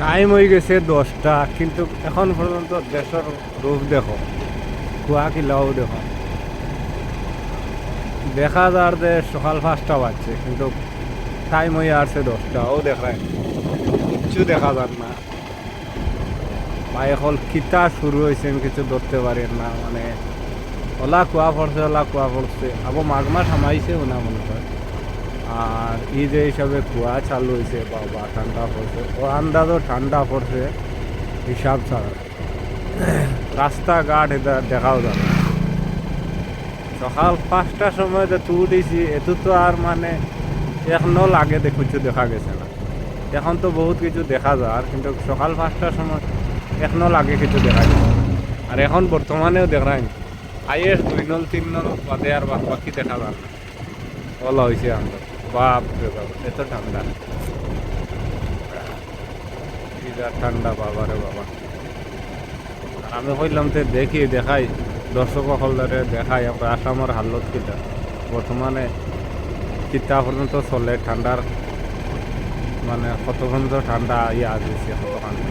Time হয়ে গেছে 10টা, কিন্তু এখন পর্যন্ত দেশের রূপ দেখো, কুয়া কিলাও দেখো। দেখা যার যে সকাল 5টা বাজছে, কিন্তু টাইম হয়ে আসছে 10টা, ও দেখায় কিচ্ছু দেখা যান না। বা এখন কিতা শুরু হয়েছে আমি কিছু ধরতে পারি না, মানে ওলা কুয়া পড়ছে, ওলা কুয়া পড়ছে, আবার মাঘ মাস সামাইছে না মনে হয়। আর এই যে হিসাবে কুয়া চালু হয়েছে, বাবা ঠান্ডা পড়ছে, ও আন্দাজও ঠান্ডা পড়ছে হিসাব ছাড়া। রাস্তাঘাট এটা দেখাও যাবে না। সকাল 5টার সময় যে তু উঠেছি, এত তো আর মানে এখনো লাগে কিছু দেখা গেছে না। এখন তো বহুত কিছু দেখা যায়, আর কিন্তু সকাল 5টার সময় এখনো লাগে কিছু দেখা গেছে। আর এখন বর্তমানেও দেখায় না। আইএস 2 নল 3 নল বাদে আর বাকি দেখা যায় না। বলা হয়েছে আমরা, বাপ রে বাপ এত ঠান্ডা, কি যা ঠান্ডা, বাবা রে বাবা। আর আমি কইলাম তো দেখি দেখাই, দর্শক হলদারে দেখাই আমরা আসামের হালত কিটা বর্তমানে, কিতা পর্যন্ত চলে ঠান্ডার, মানে কত পর্যন্ত ঠান্ডা ইয়ে আসছে কতখানি।